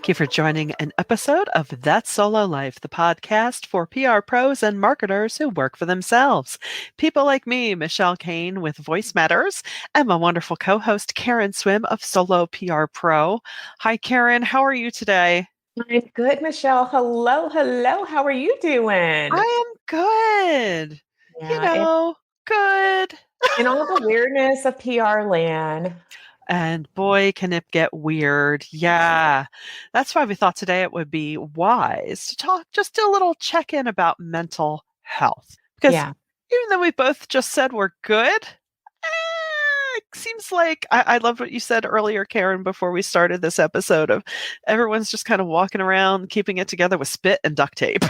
Thank you for joining an episode of That Solo Life, the podcast for PR pros and marketers who work for themselves. People like me, Michelle Kane with VoiceMatters, and my wonderful co-host Karen Swim of Solo PR Pro. Hi, Karen. How are you today? I'm good, Michelle. Hello, hello. How are you doing? I am good. You Yeah, know, good. in all the weirdness of PR land. And boy, can it get weird. Yeah. That's why we thought today it would be wise to talk, just do a little check in about mental health. Because Yeah. even though we both just said we're good, it seems like I love what you said earlier, Karen, before we started this episode of everyone's just kind of walking around, keeping it together with spit and duct tape.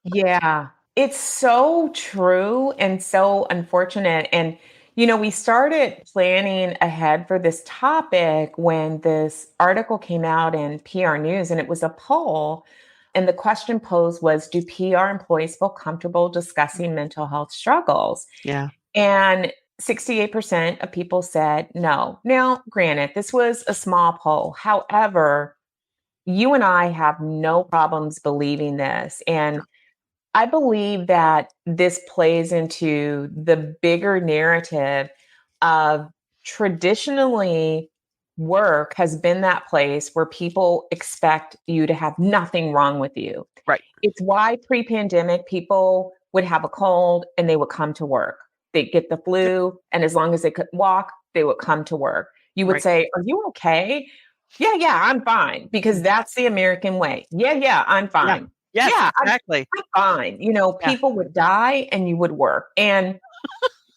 Yeah. It's so true and so unfortunate. And, we started planning ahead for this topic when this article came out in PR News, and it was a poll. And the question posed was, do PR employees feel comfortable discussing mental health struggles? Yeah. And 68% of people said no. Now, granted, this was a small poll. However, you and I have no problems believing this. And I believe that this plays into the bigger narrative of traditionally work has been that place where people expect you to have nothing wrong with you. Right. It's why pre-pandemic people would have a cold and they would come to work. They'd get the Yep. flu, and as long as they could walk, they would come to work. You would Right. say, "Are you okay?" "Yeah, yeah, I'm fine," because Mhm. that's the American way. "Yeah, yeah, I'm Yeah. fine." Yes, "Yeah, exactly. I'm fine." Yeah. People would die and you would work. And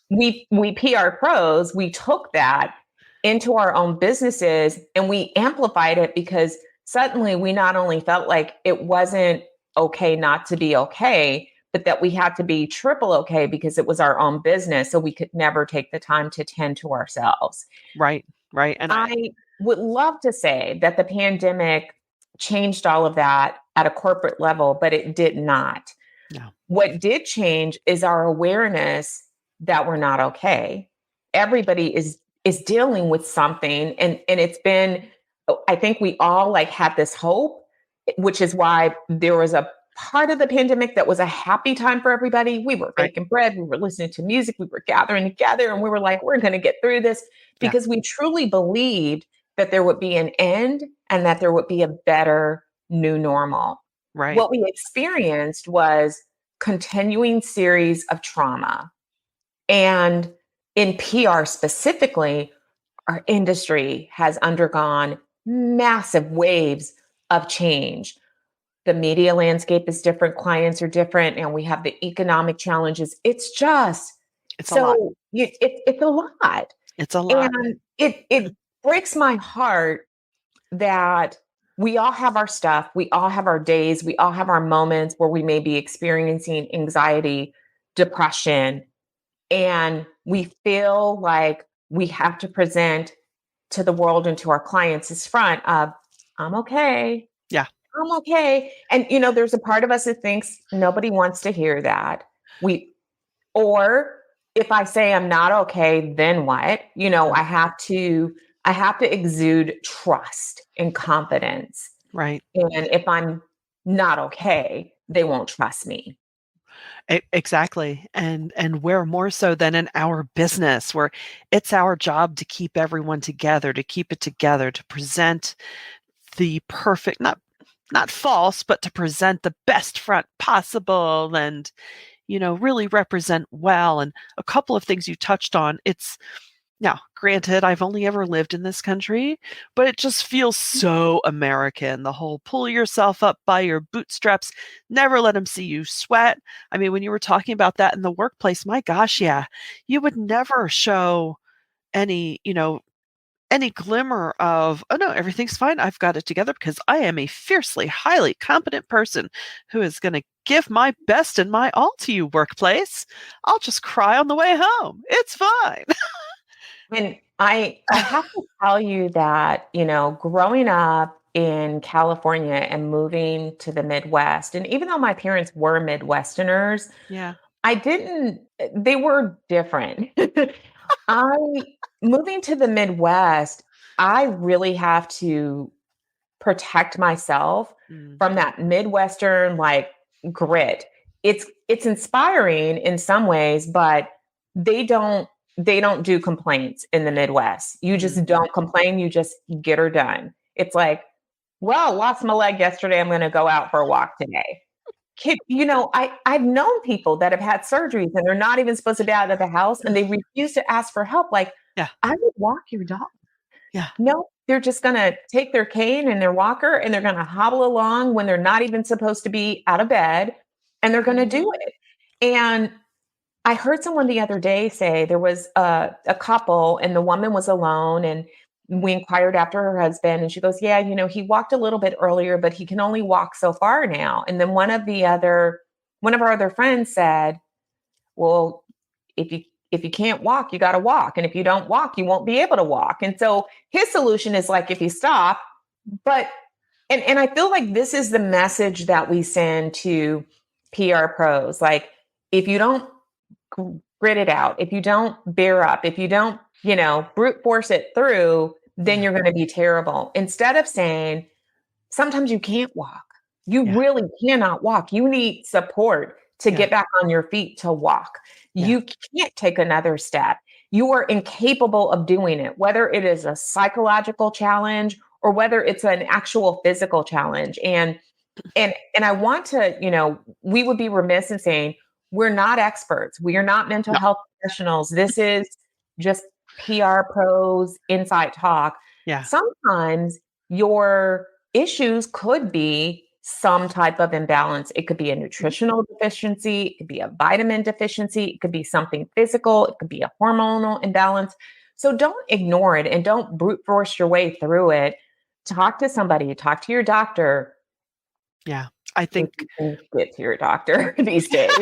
we PR pros, we took that into our own businesses and we amplified it because suddenly we not only felt like it wasn't okay not to be okay, but that we had to be triple okay because it was our own business. So we could never take the time to tend to ourselves. Right. Right. And I would love to say that the pandemic changed all of that at a corporate level, but it did not. no. What did change is our awareness that we're not okay. Everybody is dealing with something, and it's been, I think we all like had this hope, which is why there was a part of the pandemic that was a happy time for everybody. We were Right. baking bread, we were listening to music, we were gathering together, and we were like, we're going to get through this Yeah. because we truly believed that there would be an end and that there would be a better new normal. Right. What we experienced was continuing series of trauma. And in PR specifically, our industry has undergone massive waves of change. The media landscape is different, clients are different, and we have the economic challenges. It's just It's a lot. so it's a lot. It's a lot. And it breaks my heart that we all have our stuff, we all have our days, we all have our moments where we may be experiencing anxiety, depression, and we feel like we have to present to the world and to our clients this front of, I'm okay. Yeah. I'm okay. And there's a part of us that thinks nobody wants to hear that. We or if I say I'm not okay, then what? Mm. I have to exude trust and confidence. Right. And if I'm not okay, they won't trust me. Exactly. And where more so than in our business, where it's our job to keep everyone together, to keep it together, to present the perfect, not false, but to present the best front possible and, really represent well. And a couple of things you touched on, it's now, granted, I've only ever lived in this country, but it just feels so American. The whole pull yourself up by your bootstraps, never let them see you sweat. I mean, when you were talking about that in the workplace, my gosh, yeah, you would never show any, any glimmer of, oh no, everything's fine. I've got it together because I am a fiercely, highly competent person who is going to give my best and my all to you, workplace. I'll just cry on the way home. It's fine. And I have to tell you that, growing up in California and moving to the Midwest, and even though my parents were Midwesterners, Yeah. I didn't they were different. I moving to the Midwest, I really have to protect myself from that Midwestern like grit. It's inspiring in some ways, but they don't they don't do complaints in the Midwest. You just don't complain, you just get her done. It's like, well, lost my leg yesterday. I'm going to go out for a walk today. I've known people that have had surgeries and they're not even supposed to be out of the house and they refuse to ask for help. Like, Yeah. I would walk your dog. Yeah. No, they're just going to take their cane and their walker and they're going to hobble along when they're not even supposed to be out of bed and they're going to do it. And I heard someone the other day say there was a couple and the woman was alone and we inquired after her husband and she goes, yeah, he walked a little bit earlier, but he can only walk so far now. And then one of our other friends said, well, if you can't walk, you got to walk. And if you don't walk, you won't be able to walk. And so his solution is like, if you stop, but, and I feel like this is the message that we send to PR pros. Like, if you don't grit it out, if you don't bear up, if you don't, brute force it through, then you're going to be terrible. Instead of saying, sometimes you can't walk. You really cannot walk. You need support to get back on your feet to walk. You can't take another step. You are incapable of doing it, whether it is a psychological challenge or whether it's an actual physical challenge. And I want to, we would be remiss in saying we're not experts. We are not mental No. health professionals. This is just PR pros, inside talk. Yeah. Sometimes your issues could be some type of imbalance. It could be a nutritional deficiency, it could be a vitamin deficiency, it could be something physical, it could be a hormonal imbalance. So don't ignore it and don't brute force your way through it. Talk to somebody, talk to your doctor. Yeah. I think you can get to your doctor these days.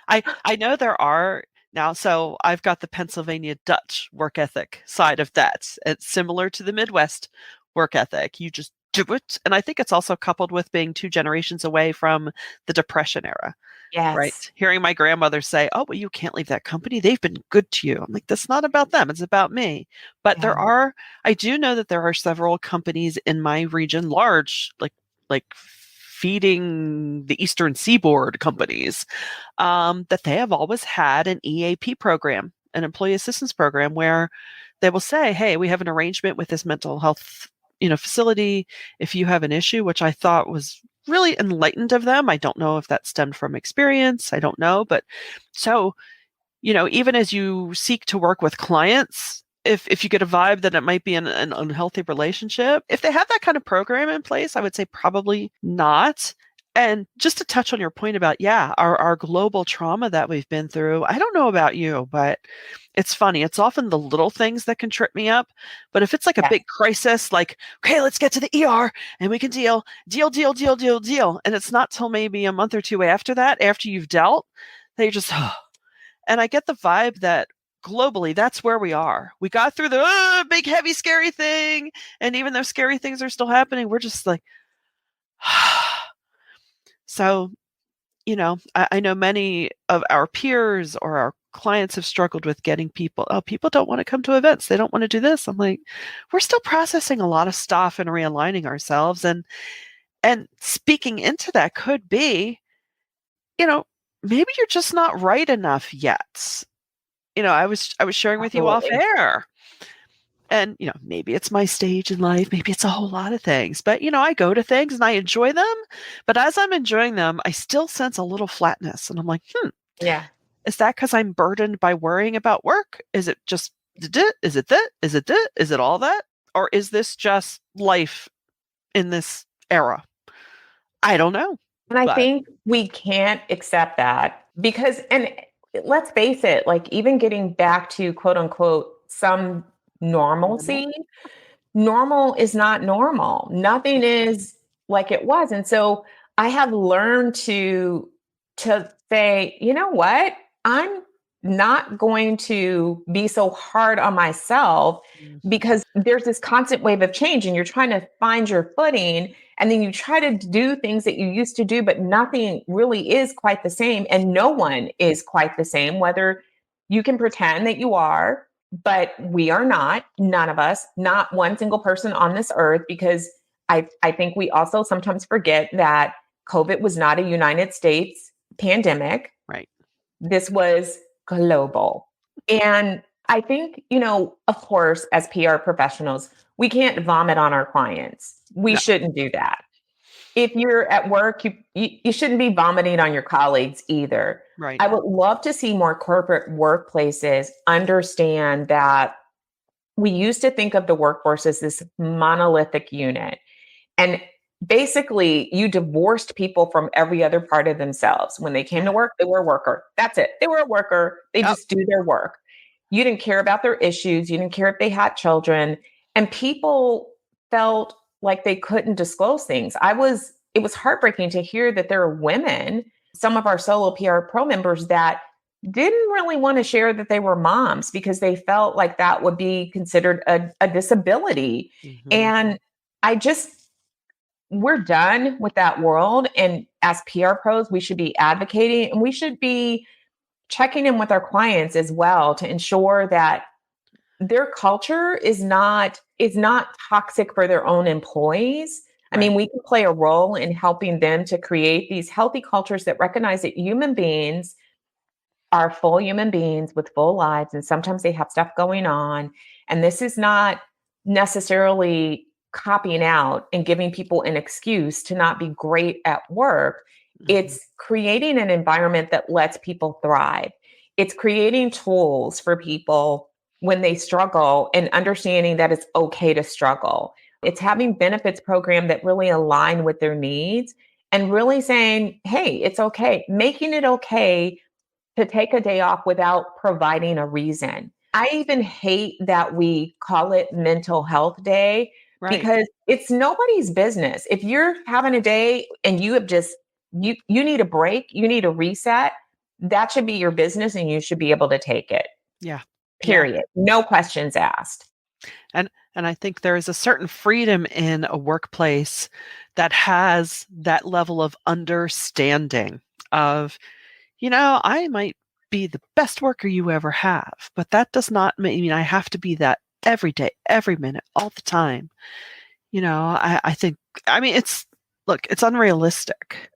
I know there are now, so I've got the Pennsylvania Dutch work ethic side of that. It's similar to the Midwest work ethic. You just do it. And I think it's also coupled with being 2 generations away from the Depression era. Yes. Right. Hearing my grandmother say, oh, well, you can't leave that company. They've been good to you. I'm like, that's not about them. It's about me. But I do know that there are several companies in my region, large, like feeding the Eastern Seaboard companies, that they have always had an EAP program, an employee assistance program, where they will say, hey, we have an arrangement with this mental health facility. If you have an issue, which I thought was really enlightened of them. I don't know if that stemmed from experience. I don't know. But so, even as you seek to work with clients, if you get a vibe that it might be an unhealthy relationship, if they have that kind of program in place, I would say probably not. And just to touch on your point about, our global trauma that we've been through, I don't know about you, but it's funny. It's often the little things that can trip me up. But if it's like a big crisis, like, okay, let's get to the ER and we can deal. And it's not till maybe a month or two after that, after you've dealt, that you just, and I get the vibe that globally, that's where we are. We got through the big, heavy, scary thing. And even though scary things are still happening, we're just like, so, I know many of our peers or our clients have struggled with getting people. Oh, people don't want to come to events. They don't want to do this. I'm like, we're still processing a lot of stuff and realigning ourselves. And speaking into that could be, maybe you're just not right enough yet. I was sharing with you off air. And, maybe it's my stage in life, maybe it's a whole lot of things, but, I go to things and I enjoy them. But as I'm enjoying them, I still sense a little flatness. And I'm like, yeah. Is that because I'm burdened by worrying about work? Is it just, is it that? Is it that? Is it all that? Or is this just life in this era? I don't know. And I think we can't accept that because, and let's face it, like even getting back to quote unquote, some normalcy, normal is not normal. Nothing is like it was. And so I have learned to say, you know what? I'm not going to be so hard on myself because there's this constant wave of change and you're trying to find your footing and then you try to do things that you used to do, but nothing really is quite the same. And no one is quite the same, whether you can pretend that you are, but we are not, none of us, not one single person on this earth, because I think we also sometimes forget that COVID was not a United States pandemic. Right. This was global. And I think, of course, as PR professionals, we can't vomit on our clients. We No. shouldn't do that. If you're at work, you shouldn't be vomiting on your colleagues either. Right. I would love to see more corporate workplaces understand that we used to think of the workforce as this monolithic unit. And basically, you divorced people from every other part of themselves. When they came Yeah. to work, they were a worker. That's it. They were a worker. They Yep. just do their work. You didn't care about their issues. You didn't care if they had children. And people felt like they couldn't disclose things. It was heartbreaking to hear that there are women, some of our solo PR pro members, that didn't really want to share that they were moms because they felt like that would be considered a disability. Mhm. And I just, we're done with that world. And as PR pros, we should be advocating and we should be checking in with our clients as well to ensure that their culture is not toxic for their own employees. I mean, Right. we can play a role in helping them to create these healthy cultures that recognize that human beings are full human beings with full lives, and sometimes they have stuff going on. And this is not necessarily copying out and giving people an excuse to not be great at work. Mhm. It's creating an environment that lets people thrive. It's creating tools for people when they struggle and understanding that it's okay to struggle. It's having benefits program that really align with their needs and really saying, hey, it's okay, making it okay to take a day off without providing a reason. I even hate that we call it mental health day Right. because it's nobody's business. If you're having a day and you have just you need a break, you need a reset, that should be your business and you should be able to take it. Yeah. Yeah. Period. No questions asked. And I think there is a certain freedom in a workplace that has that level of understanding of, I might be the best worker you ever have, but that does not mean I have to be that every day, every minute, all the time. I think, it's unrealistic,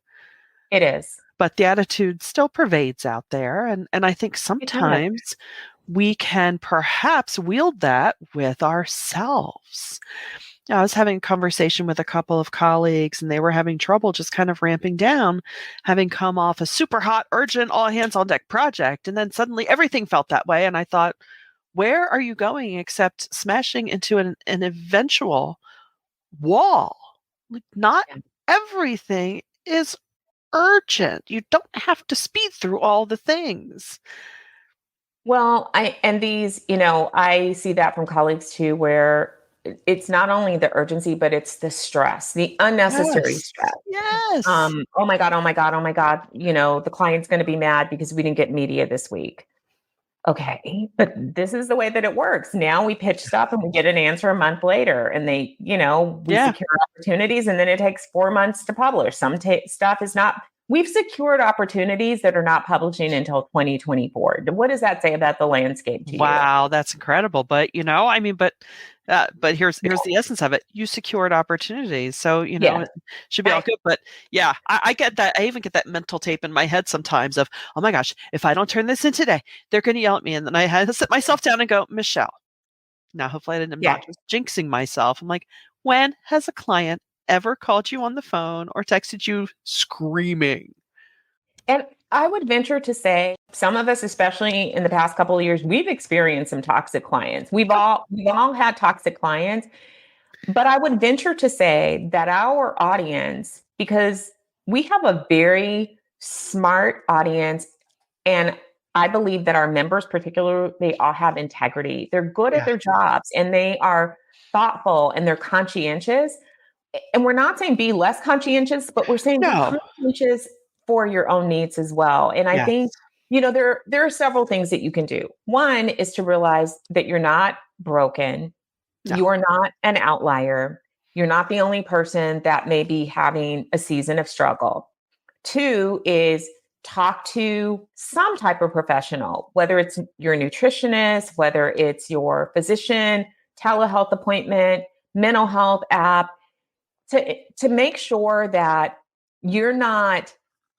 It is. but the attitude still pervades out there. And I think It does. sometimes we can perhaps wield that with ourselves. I was having a conversation with a couple of colleagues, and they were having trouble just kind of ramping down, having come off a super hot, urgent, all hands on deck project. And then suddenly everything felt that way. And I thought, where are you going except smashing into an eventual wall? Like, not Yeah. everything is urgent. You don't have to speed through all the things. Well, I see that from colleagues too, where it's not only the urgency, but it's the stress, the unnecessary Yes. stress. Yes. Oh my God, oh my God, oh my God. The client's going to be mad because we didn't get media this week. Okay, but this is the way that it works. Now we pitch stuff and we get an answer a month later, and we Yeah. secure opportunities, and then it takes 4 months to publish. Stuff is not. We've secured opportunities that are not publishing until 2024. What does that say about the landscape to you? Wow, that's incredible. But but here's the essence of it. You secured opportunities, so Yeah, it should be all I, good. But yeah, I get that. I even get that mental tape in my head sometimes of, oh my gosh, if I don't turn this in today, they're going to yell at me, and then I had to sit myself down and go, Michelle. Now, hopefully, I'm yeah. not just jinxing myself. I'm like, when has a client ever called you on the phone or texted you screaming? And I would venture to say some of us, especially in the past couple of years, we've experienced some toxic clients. We've all had toxic clients, but I would venture to say that our audience, because we have a very smart audience, and I believe that our members, particularly, they all have integrity. They're good at Yeah. their jobs and they are thoughtful and they're conscientious. And we're not saying be less conscientious, but we're saying be No. conscientious for your own needs as well. And I Yes. think, there are several things that you can do. One is to realize that you're not broken. No. You are not an outlier. You're not the only person that may be having a season of struggle. Two is talk to some type of professional, whether it's your nutritionist, whether it's your physician, telehealth appointment, mental health app. to make sure that you're not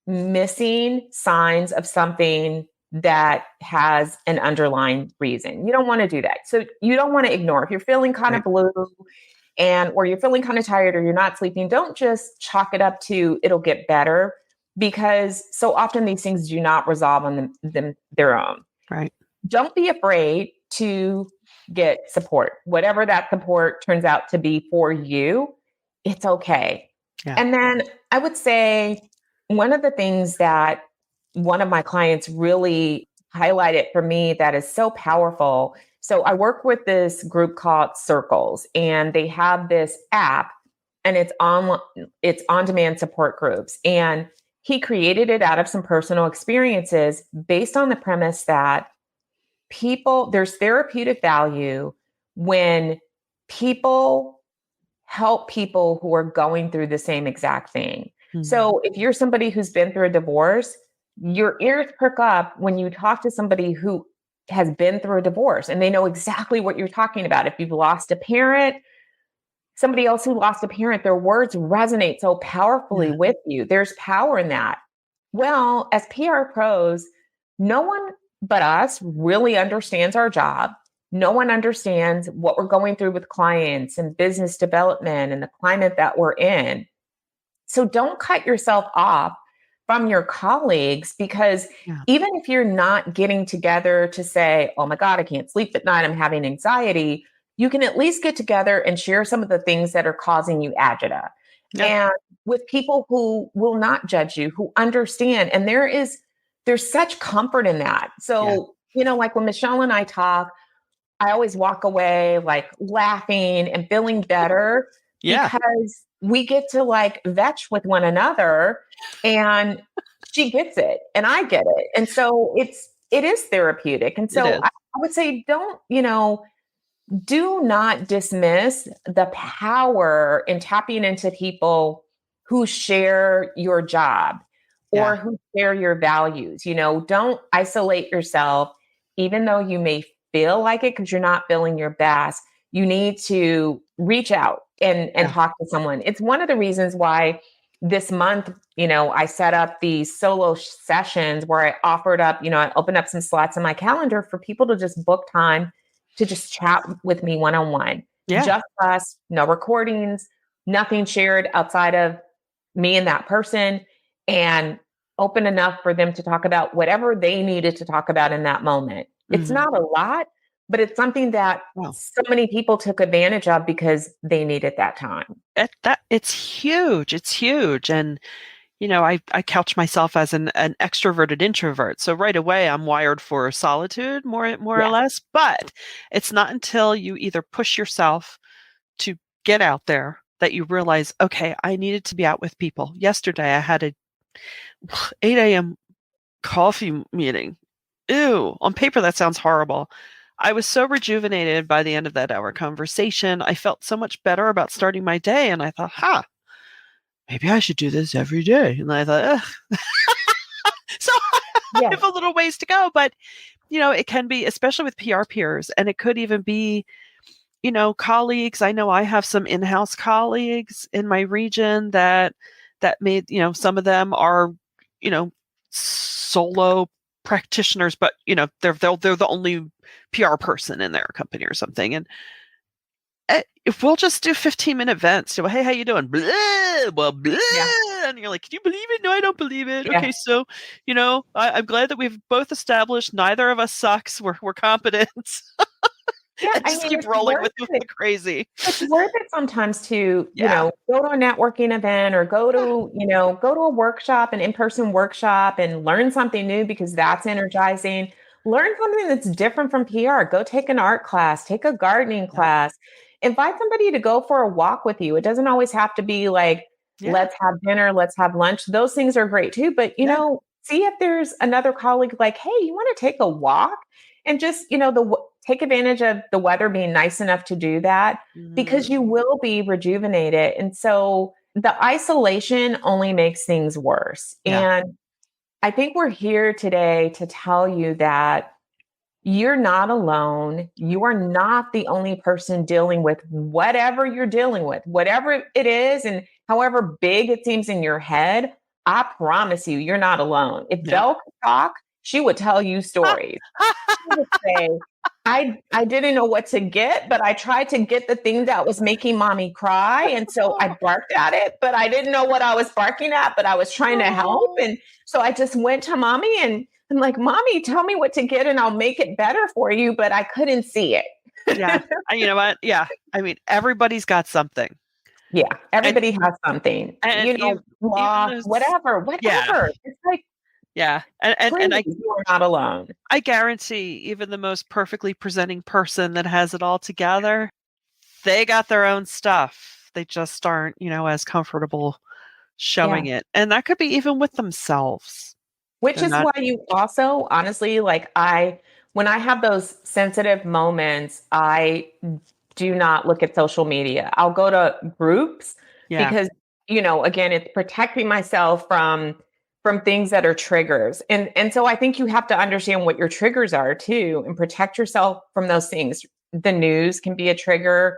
missing signs of something that has an underlying reason. You don't want to do that. So you don't want to ignore. If you're feeling kind of Right. blue or you're feeling kind of tired or you're not sleeping, don't just chalk it up to it'll get better, because so often these things do not resolve on their own. Right. Don't be afraid to get support. Whatever that support turns out to be for you, it's okay. Yeah. And then I would say one of the things that one of my clients really highlighted for me that is so powerful. So I work with this group called Circles, and they have this app, and it's on demand support groups. And he created it out of some personal experiences based on the premise that there's therapeutic value when people help people who are going through the same exact thing. Mhm. So if you're somebody who's been through a divorce, your ears perk up when you talk to somebody who has been through a divorce and they know exactly what you're talking about. If you've lost a parent, somebody else who lost a parent, their words resonate so powerfully Yeah. with you. There's power in that. Well, as PR pros, no one but us really understands our job. No one understands what we're going through with clients and business development and the climate that we're in. So don't cut yourself off from your colleagues, because Yeah. even if you're not getting together to say, oh my God, I can't sleep at night, I'm having anxiety, you can at least get together and share some of the things that are causing you agita. Yeah. And with people who will not judge you, who understand. And there's such comfort in that. Yeah. So, like when Michelle and I talk, I always walk away like laughing and feeling better, Yeah. because we get to like vetch with one another, and she gets it and I get it. And so it is therapeutic. And It so is. I would say do not dismiss the power in tapping into people who share your job Yeah. or who share your values. Don't isolate yourself, even though you may feel like it because you're not feeling your best. You need to reach out and Yeah. talk to someone. It's one of the reasons why this month, I set up these solo sessions where I offered up, I opened up some slots in my calendar for people to just book time to just chat with me one on one. Yeah. Just us, no recordings, nothing shared outside of me and that person, and open enough for them to talk about whatever they needed to talk about in that moment. It's Mhm. not a lot, but it's something that Wow. so many people took advantage of because they needed that time. That it's huge. It's huge. And I couch myself as an extroverted introvert. So right away I'm wired for solitude, more or Yeah. less. But it's not until you either push yourself to get out there that you realize, okay, I needed to be out with people. Yesterday I had a 8 a.m. coffee meeting. Ew, on paper that sounds horrible. I was so rejuvenated by the end of that hour conversation. I felt so much better about starting my day, and I thought, maybe I should do this every day. And I thought, ugh. So I Yeah. have a little ways to go, but it can be, especially with PR peers, and it could even be, colleagues. I know I have some in-house colleagues in my region that made, some of them are, you know, solo practitioners, but they're the only PR person in their company or something. And if we'll just do 15-minute events, hey, how you doing? Blah, blah, blah. Yeah. And you're like, can you believe it? No, I don't believe it. Yeah. Okay, so I'm glad that we've both established neither of us sucks. We're competent. Yeah. And I just mean, keep it's rolling worth with it. the crazy. It's worth it sometimes to, Yeah. go to a networking event or Yeah. go to a workshop, an in-person workshop, and learn something new, because that's energizing. Learn something that's different from PR. Go take an art class, take a gardening Yep. class, invite somebody to go for a walk with you. It doesn't always have to be like, Yeah. let's have dinner, let's have lunch. Those things are great too. But, Yeah. see if there's another colleague like, hey, you want to take a walk? And just, take advantage of the weather being nice enough to do that, because Mhm. you will be rejuvenated. And so the isolation only makes things worse. Yeah. And I think we're here today to tell you that you're not alone. You are not the only person dealing with whatever you're dealing with, whatever it is, and however big it seems in your head. I promise you, you're not alone. If No. Belle could talk, she would tell you stories. She would say, I didn't know what to get, but I tried to get the thing that was making mommy cry. And so I barked at it, but I didn't know what I was barking at, but I was trying to help. And so I just went to mommy and I'm like, mommy, tell me what to get and I'll make it better for you. But I couldn't see it. Yeah. And you know what? Yeah. I mean, everybody's got something. Yeah. And Everybody has something, even loss, those, whatever, yeah. whatever. It's like, Yeah. And please, you are not alone. I guarantee even the most perfectly presenting person that has it all together, they got their own stuff. They just aren't, as comfortable Yeah. showing it. And that could be even with themselves. Which They're is not, why you also, honestly, like when I have those sensitive moments, I do not look at social media. I'll go to groups yeah, because, again, it's protecting myself from things that are triggers. And so I think you have to understand what your triggers are too and protect yourself from those things. The news can be a trigger.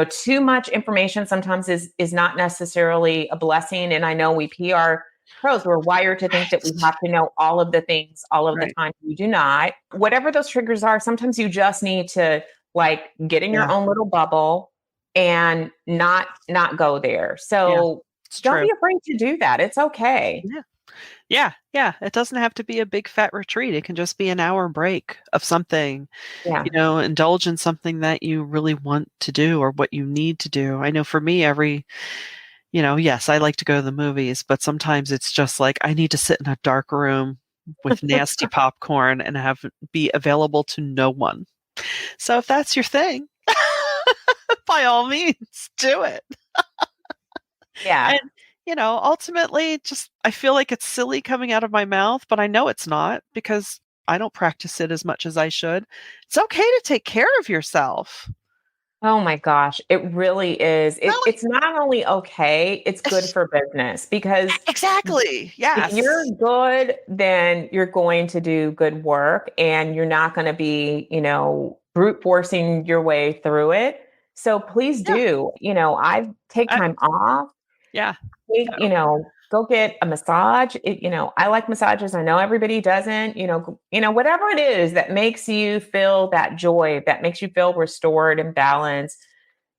Too much information sometimes is not necessarily a blessing. And I know we PR pros, we're wired to think that we right. have to know all of the things all of the Right. time. We do not. Whatever those triggers are, sometimes you just need to like get in your Yeah. own little bubble and not go there. Yeah. So It's don't true. be afraid to do that. It's okay. Yeah. Yeah. Yeah. It doesn't have to be a big fat retreat. It can just be an hour break of something, Yeah. indulge in something that you really want to do or what you need to do. I know for me, yes, I like to go to the movies, but sometimes it's just like I need to sit in a dark room with nasty popcorn and be available to no one. So if that's your thing, by all means, do it. Yeah. And, ultimately, just I feel like it's silly coming out of my mouth, but I know it's not because I don't practice it as much as I should. It's okay to take care of yourself. Oh my gosh, it really is. Really? It's not only okay, it's good for business because Exactly. if you're Yes. good, then you're going to do good work and you're not going to be, brute forcing your way through it. So please Yeah. do. I take I, time off, yeah. take, go get a massage. I like massages. I know everybody doesn't, whatever it is that makes you feel that joy, that makes you feel restored and balanced.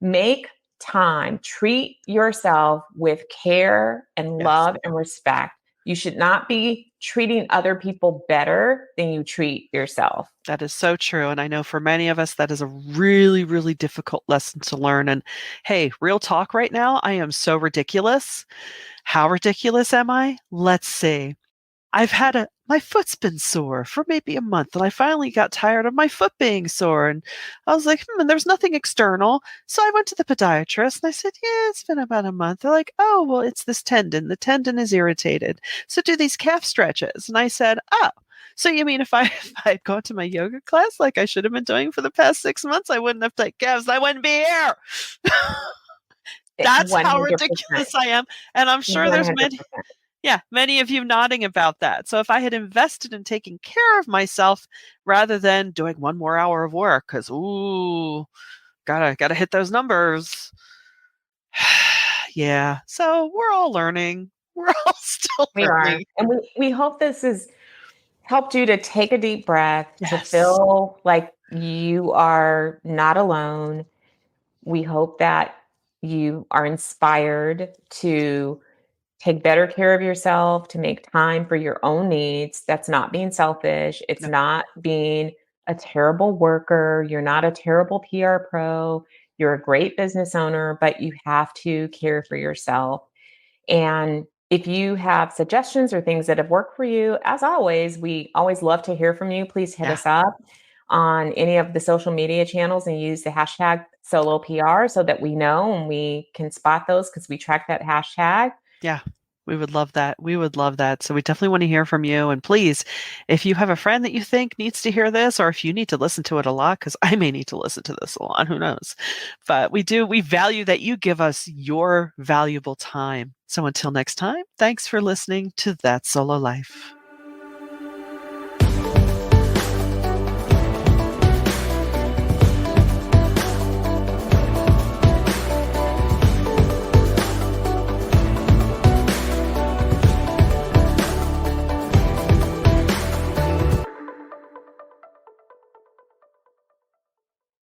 Make time, treat yourself with care and Yes. love and respect. You should not be treating other people better than you treat yourself. That is so true. And I know for many of us, that is a really, really difficult lesson to learn. And hey, real talk right now, I am so ridiculous. How ridiculous am I? Let's see. My foot's been sore for maybe a month, and I finally got tired of my foot being sore. And I was like, and there's nothing external. So I went to the podiatrist and I said, yeah, it's been about a month. They're like, oh, well, it's this tendon. The tendon is irritated. So do these calf stretches. And I said, oh, so you mean if if I had gone to my yoga class like I should have been doing for the past 6 months, I wouldn't have taken calves. I wouldn't be here. That's how 100%. ridiculous I am. And I'm sure there's many 100%. yeah, many of you nodding about that. So if I had invested in taking care of myself rather than doing one more hour of work, because ooh, gotta hit those numbers. Yeah. So we're all learning. We're all still We are. learning. And we hope this has helped you to take a deep breath, to Yes. feel like you are not alone. We hope that you are inspired to take better care of yourself, to make time for your own needs. That's not being selfish. It's No. not being a terrible worker. You're not a terrible PR pro. You're a great business owner, but you have to care for yourself. And if you have suggestions or things that have worked for you, as always, we always love to hear from you. Please hit Yeah. us up on any of the social media channels and use the hashtag solo PR so that we know and we can spot those because we track that hashtag. Yeah. We would love that. We would love that. So we definitely want to hear from you. And please, if you have a friend that you think needs to hear this, or if you need to listen to it a lot, because I may need to listen to this a lot, who knows? But we value that you give us your valuable time. So until next time, thanks for listening to That Solo Life.